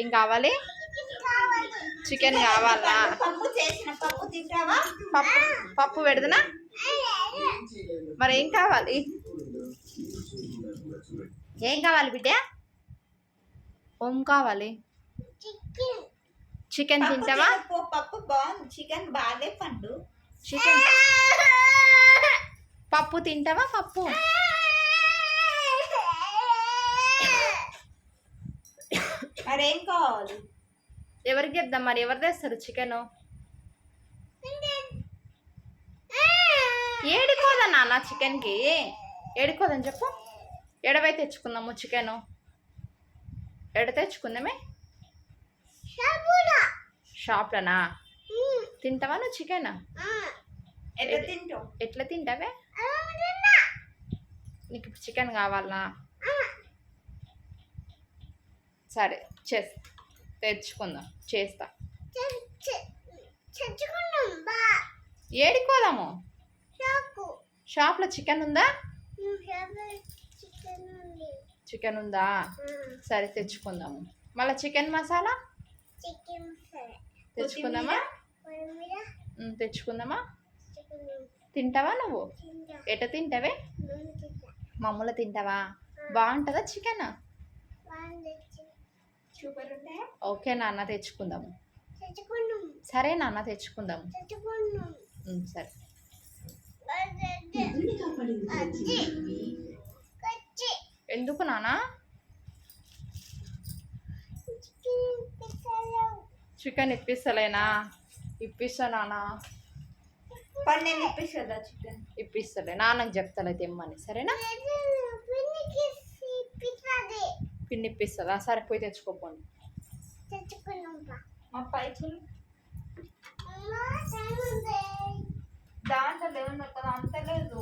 ఏం కావాలి? చికెన్ కావాలా? పప్పు పెడదనా? మరి ఏం కావాలి? ఏం కావాలి బిడ్డ? ఏం కావాలి? చికెన్ తింటావా? పప్పు బాగుంది, చికెన్ బాగా పండు. చికెన్ పప్పు తింటావా? పప్పు మరేం కావాలి? ఎవరికి చెప్దాం మరి? ఎవరు తెస్తారు చికెన్? ఏడికోదా నాన్న చికెన్కి? ఏడికోదని చెప్పు. ఎడవై తెచ్చుకుందాము చికెన్? ఎడ తెచ్చుకుందామే? షాప్లోనా? తింటావా నువ్వు చికెన్? ఎట్లా తింటావే? నీకు చికెన్ కావాలా? సరే తెచ్చుకుందాం, చేస్తా. ఏడికోదాము? షాప్లో చికెన్ ఉందా? చికెన్ ఉందా? సరే తెచ్చుకుందాము. మళ్ళీ చికెన్ మసాలా తెచ్చుకుందామా? తెచ్చుకుందామా? తింటావా నువ్వు? ఎట తింటావే? మామూలు తింటావా? బాగుంటుందా చికెన్? ఓకే నాన్న, తెచ్చుకుందాము. సరే నాన్న, తెచ్చుకుందాము. సరే. ఎందుకు నాన్న? చికెన్ ఇప్పిస్తలేనా? ఇప్పిస్తా నాన్న. పన్నెండు ఇప్పిస్తుందా చికెన్? ఇప్పిస్తలే, నాన్నకు చెప్తాలే తెమ్మని. సరేనా? పిండి ఇప్పిస్తుందా? సరే పోయి తెచ్చుకోపోండి. మా పైసలు దాంట్లో లేవు కదా, అంత లేదు.